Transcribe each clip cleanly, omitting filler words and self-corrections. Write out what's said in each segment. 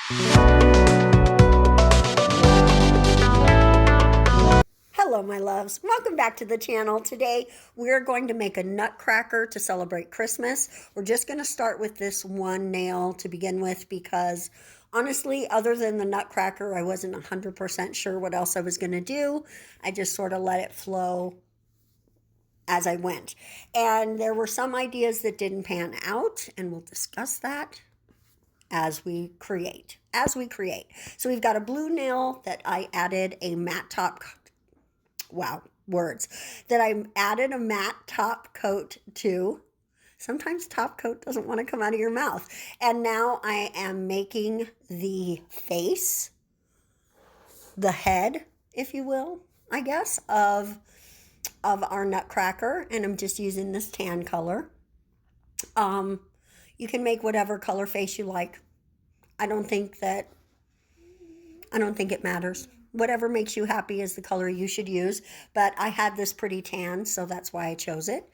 Hello, my loves. Welcome back to the channel. Today, we're going to make a nutcracker to celebrate Christmas. We're just going to start with this one nail to begin with because honestly, other than the nutcracker, I wasn't 100% sure what else I was going to do. I just sort of let it flow as I went. And there were some ideas that didn't pan out, and we'll discuss that as we create. So we've got a blue nail that I added a matte top, that I added a matte top coat to. Sometimes top coat doesn't want to come out of your mouth. And now I am making the face, the head, if you will, I guess, of our nutcracker, and I'm just using this tan color. You can make whatever color face you like. I don't think it matters. Whatever makes you happy is the color you should use, but I had this pretty tan, so that's why I chose it.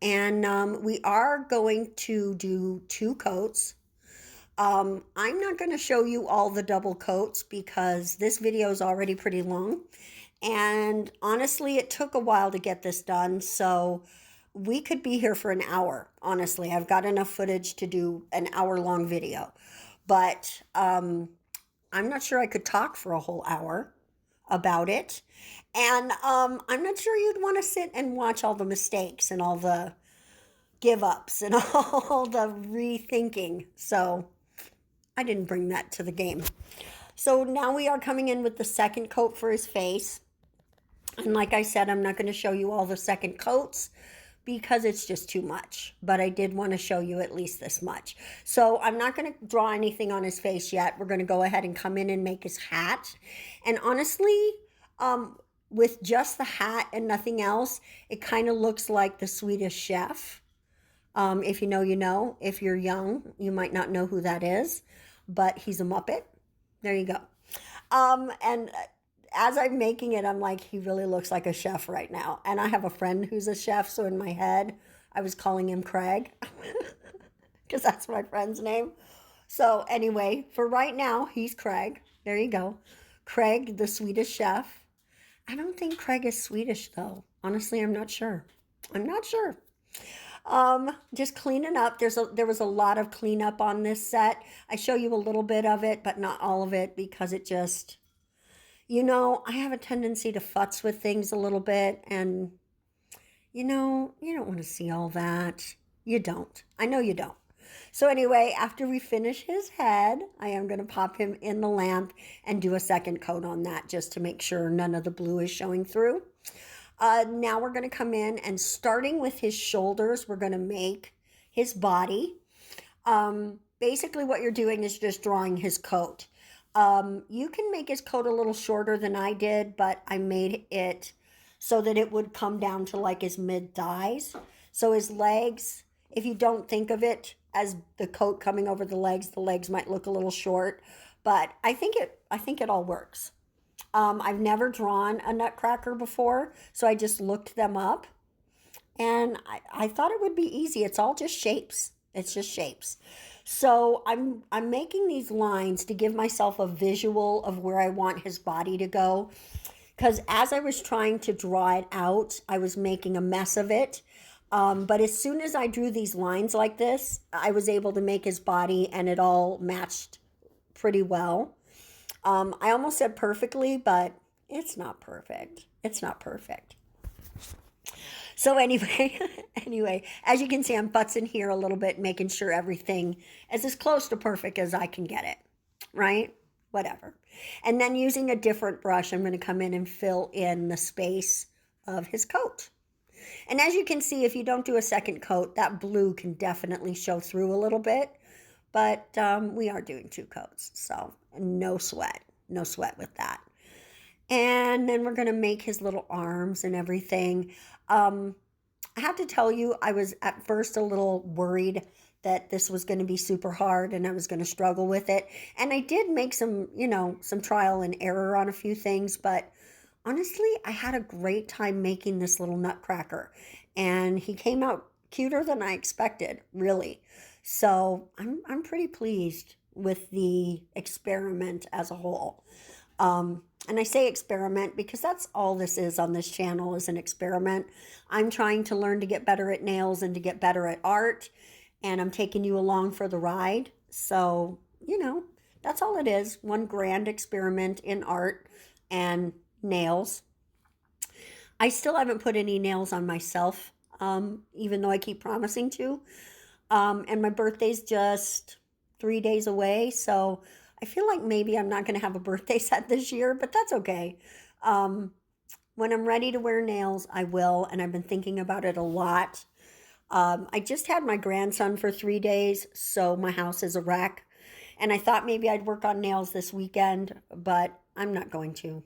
And we are going to do 2 coats. I'm not going to show you all the double coats because this video is already pretty long. And honestly, it took a while to get this done, so we could be here for an hour. Honestly, I've got enough footage to do an hour-long video. But I'm not sure I could talk for a whole hour about it. And I'm not sure you'd want to sit and watch all the mistakes and all the give-ups and all the rethinking. So I didn't bring that to the game. So now we are coming in with the second coat for his face. And like I said, I'm not going to show you all the second coats because it's just too much. But I did want to show you at least this much. So I'm not going to draw anything on his face yet. We're going to go ahead and come in and make his hat. And honestly, with just the hat and nothing else, it kind of looks like the Swedish chef. If you know, you know. If you're young, you might not know who that is. But he's a Muppet. There you go. And as I'm making it, I'm like, he really looks like a chef right now. And I have a friend who's a chef, so in my head, I was calling him Craig because that's my friend's name. So anyway, for right now, he's Craig. There you go. Craig, the Swedish chef. I don't think Craig is Swedish, though. Honestly, I'm not sure. Just cleaning up. There was a lot of cleanup on this set. I show you a little bit of it, but not all of it because it just... You know, I have a tendency to futz with things a little bit, and, you know, you don't want to see all that. You don't. I know you don't. So anyway, after we finish his head, I am going to pop him in the lamp and do a second coat on that just to make sure none of the blue is showing through. Now we're going to come in, and starting with his shoulders, we're going to make his body. Basically what you're doing is just drawing his coat. You can make his coat a little shorter than I did, but I made it so that it would come down to like his mid-thighs. So his legs, if you don't think of it as the coat coming over the legs might look a little short, but I think it all works. I've never drawn a nutcracker before, so I just looked them up, and I thought it would be easy. It's all just shapes. It's just shapes. So I'm making these lines to give myself a visual of where I want his body to go. Because as I was trying to draw it out, I was making a mess of it. But as soon as I drew these lines like this, I was able to make his body, and it all matched pretty well. I almost said perfectly, but it's not perfect. It's not perfect. So anyway, as you can see, I'm futzing here a little bit, making sure everything is as close to perfect as I can get it, right? Whatever. And then using a different brush, I'm going to come in and fill in the space of his coat. And as you can see, if you don't do a second coat, that blue can definitely show through a little bit. But we are doing 2 coats, so no sweat with that. And then we're going to make his little arms and everything. I have to tell you, I was at first a little worried that this was going to be super hard and I was going to struggle with it. And I did make some trial and error on a few things, but honestly, I had a great time making this little nutcracker. And he came out cuter than I expected, really. So I'm pretty pleased with the experiment as a whole. And I say experiment because that's all this is on this channel, is an experiment. I'm trying to learn to get better at nails and to get better at art, and I'm taking you along for the ride. So, that's all it is. One grand experiment in art and nails. I still haven't put any nails on myself, even though I keep promising to. And my birthday's just 3 days away, so I feel like maybe I'm not going to have a birthday set this year, but that's okay. When I'm ready to wear nails, I will, and I've been thinking about it a lot. I just had my grandson for 3 days, so my house is a wreck. And I thought maybe I'd work on nails this weekend, but I'm not going to.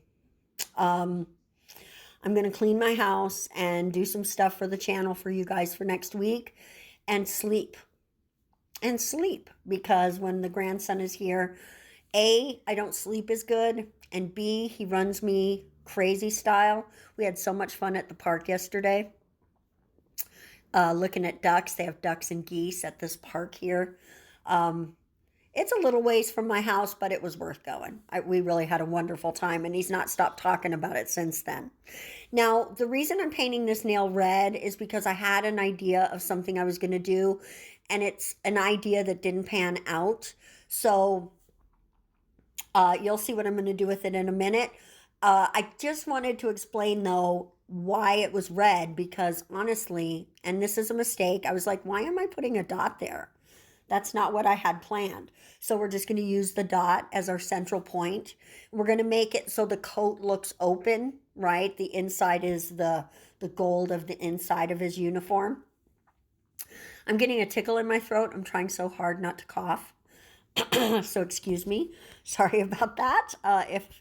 I'm going to clean my house and do some stuff for the channel for you guys for next week, and sleep. And sleep, because when the grandson is here, A, I don't sleep as good, and B, he runs me crazy style. We had so much fun at the park yesterday, looking at ducks. They have ducks and geese at this park here. It's a little ways from my house, but it was worth going. We really had a wonderful time, and he's not stopped talking about it since then. Now, the reason I'm painting this nail red is because I had an idea of something I was going to do, and it's an idea that didn't pan out. So you'll see what I'm going to do with it in a minute. I just wanted to explain, though, why it was red, because honestly, and this is a mistake, I was like, why am I putting a dot there? That's not what I had planned. So we're just going to use the dot as our central point. We're going to make it so the coat looks open, right? The inside is the gold of the inside of his uniform. I'm getting a tickle in my throat. I'm trying so hard not to cough. So excuse me. Sorry about that.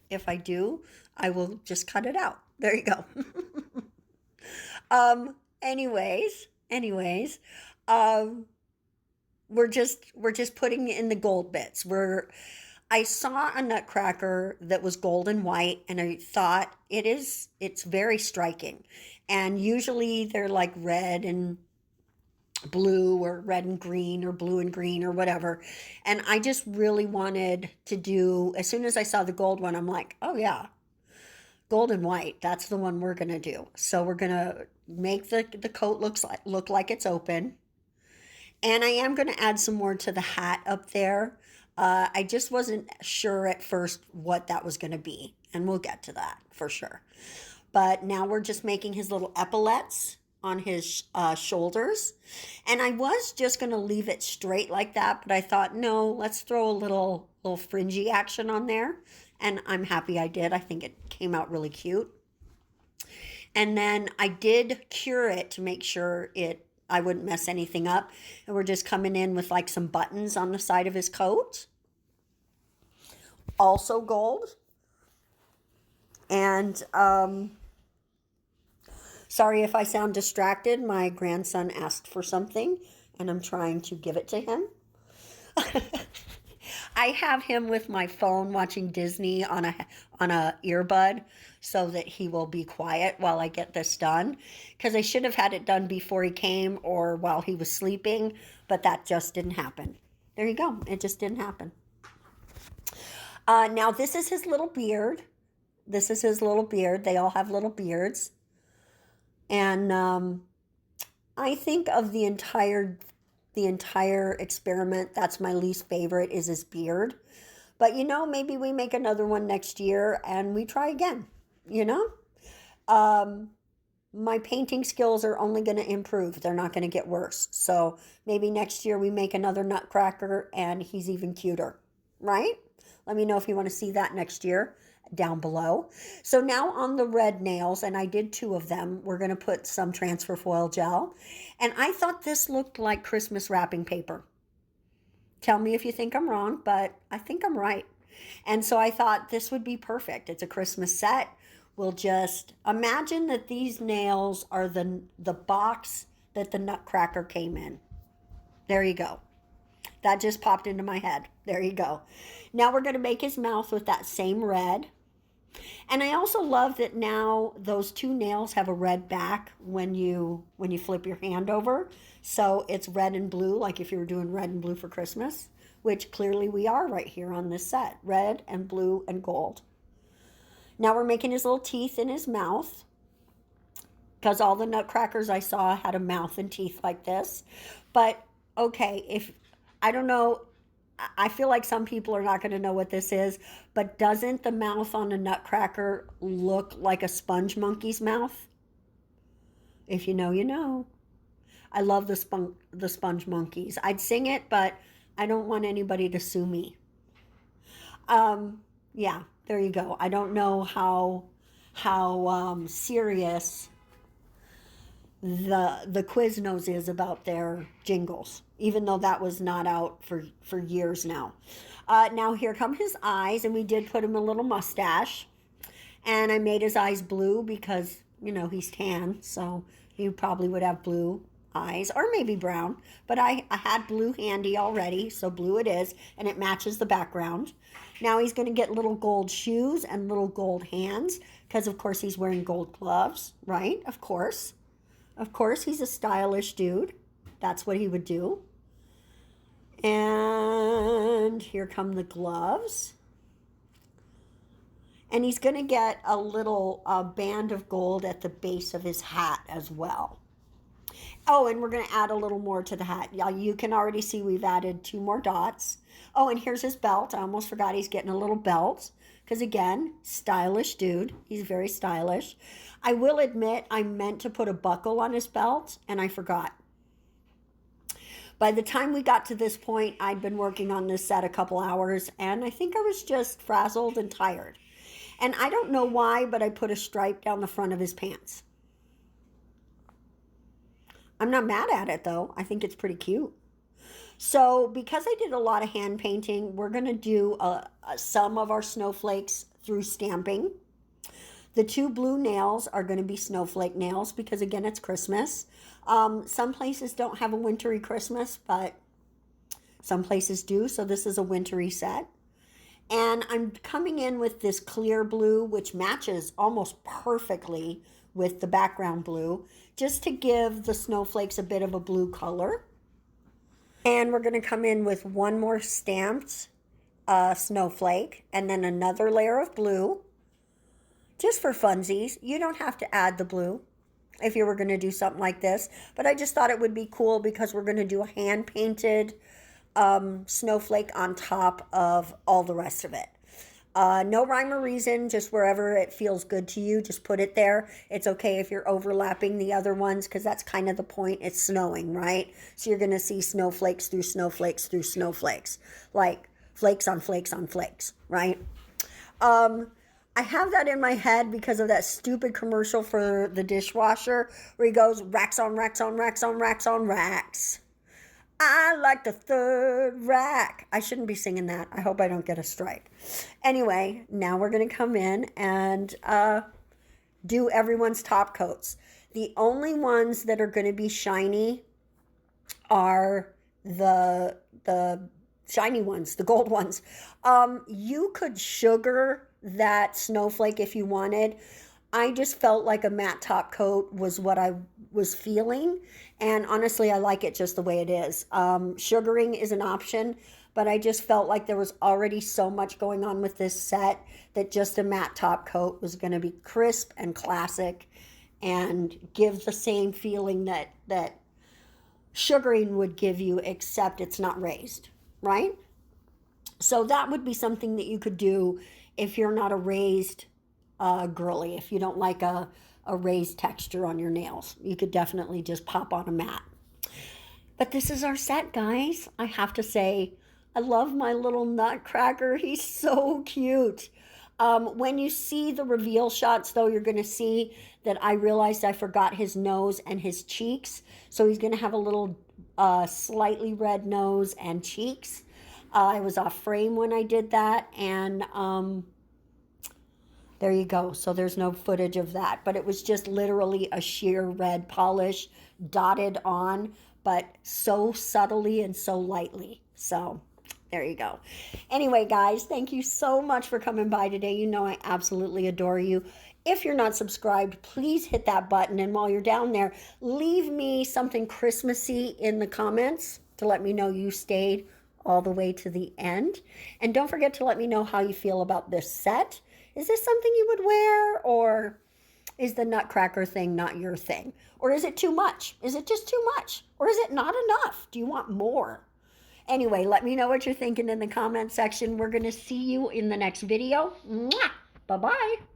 If I do, I will just cut it out. There you go. Anyways, we're just putting in the gold bits. I saw a Nutcracker that was gold and white, and I thought it's very striking. And usually they're like red and blue, or red and green, or blue and green, or whatever. And I just really wanted to do, as soon as I saw the gold one, I'm like, oh yeah, gold and white, that's the one we're gonna do. So we're gonna make the coat look like it's open. And I am going to add some more to the hat up there. I just wasn't sure at first what that was going to be, and we'll get to that for sure. But now we're just making his little epaulets on his shoulders. And I was just going to leave it straight like that, but I thought, no, let's throw a little fringy action on there. And I'm happy I did. I think it came out really cute. And then I did cure it to make sure I wouldn't mess anything up. And we're just coming in with like some buttons on the side of his coat. Also gold. And sorry if I sound distracted. My grandson asked for something, and I'm trying to give it to him. I have him with my phone watching Disney on a earbud, so that he will be quiet while I get this done, because I should have had it done before he came or while he was sleeping, but that just didn't happen. There you go. It just didn't happen. Now this is his little beard. This is his little beard. They all have little beards. And I think of the entire experiment, that's my least favorite, is his beard. But maybe we make another one next year and we try again. My painting skills are only going to improve. They're not going to get worse. So maybe next year we make another Nutcracker and he's even cuter, right? Let me know if you want to see that next year down below. So now on the red nails, and I did 2 of them, we're going to put some transfer foil gel. And I thought this looked like Christmas wrapping paper. Tell me if you think I'm wrong, but I think I'm right. And so I thought this would be perfect. It's a Christmas set. We'll just imagine that these nails are the box that the Nutcracker came in. There you go. That just popped into my head. There you go. Now we're going to make his mouth with that same red. And I also love that now those 2 nails have a red back when you flip your hand over. So it's red and blue, like if you were doing red and blue for Christmas, which clearly we are right here on this set. Red and blue and gold. Now we're making his little teeth in his mouth, because all the Nutcrackers I saw had a mouth and teeth like this. But okay, I don't know, I feel like some people are not going to know what this is, but doesn't the mouth on a Nutcracker look like a sponge monkey's mouth? If you know, you know. I love the sponge monkeys. I'd sing it, but I don't want anybody to sue me. Yeah, there you go. I don't know how serious the Quiznos is about their jingles, even though that was not out for years now. Now here come his eyes, and we did put him a little mustache, and I made his eyes blue because, you know, he's tan, so he probably would have blue eyes, or maybe brown, but I had blue handy already, so blue it is, and it matches the background. Now he's going to get little gold shoes and little gold hands, because of course he's wearing gold gloves, right? Of course, he's a stylish dude. That's what he would do. And here come the gloves. And he's going to get a little band of gold at the base of his hat as well. Oh, and we're going to add a little more to the hat. Yeah, you can already see we've added 2 more dots. Oh, and here's his belt. I almost forgot he's getting a little belt. Because again, stylish dude. He's very stylish. I will admit I meant to put a buckle on his belt, and I forgot. By the time we got to this point, I'd been working on this set a couple hours, and I think I was just frazzled and tired. And I don't know why, but I put a stripe down the front of his pants. I'm not mad at it, though. I think it's pretty cute. So because I did a lot of hand painting, we're going to do some of our snowflakes through stamping. The 2 blue nails are going to be snowflake nails because, again, it's Christmas. Some places don't have a wintry Christmas, but some places do. So this is a wintry set. And I'm coming in with this clear blue, which matches almost perfectly with the background blue, just to give the snowflakes a bit of a blue color. And we're going to come in with 1 more stamped snowflake and then another layer of blue, just for funsies. You don't have to add the blue if you were going to do something like this, but I just thought it would be cool because we're going to do a hand-painted snowflake on top of all the rest of it. No rhyme or reason, just wherever it feels good to you, just put it there. It's okay if you're overlapping the other ones because that's kind of the point. It's snowing, right? So you're going to see snowflakes through snowflakes through snowflakes, like flakes on flakes on flakes, right? I have that in my head because of that stupid commercial for the dishwasher where he goes racks on racks on racks on racks on racks. I like the 3rd rack. I shouldn't be singing that. I hope I don't get a strike. Anyway, now we're going to come in and do everyone's top coats. The only ones that are going to be shiny are the shiny ones, the gold ones. You could sugar that snowflake if you wanted. I just felt like a matte top coat was what I was feeling. And honestly, I like it just the way it is. Sugaring is an option, but I just felt like there was already so much going on with this set that just a matte top coat was going to be crisp and classic and give the same feeling that sugaring would give you, except it's not raised, right? So that would be something that you could do if you're not a raised girly, if you don't like a raised texture on your nails. You could definitely just pop on a matte. But this is our set, guys. I have to say, I love my little Nutcracker. He's so cute. When you see the reveal shots, though, you're going to see that I realized I forgot his nose and his cheeks. So he's going to have a little slightly red nose and cheeks. I was off frame when I did that, and there you go. So there's no footage of that, but it was just literally a sheer red polish dotted on, but so subtly and so lightly. So there you go. Anyway, guys, thank you so much for coming by today. You know I absolutely adore you. If you're not subscribed, please hit that button. And while you're down there, leave me something Christmassy in the comments to let me know you stayed all the way to the end. And don't forget to let me know how you feel about this set. Is this something you would wear, or is the Nutcracker thing not your thing? Or is it too much? Is it just too much? Or is it not enough? Do you want more? Anyway, let me know what you're thinking in the comment section. We're going to see you in the next video. Mwah! Bye-bye.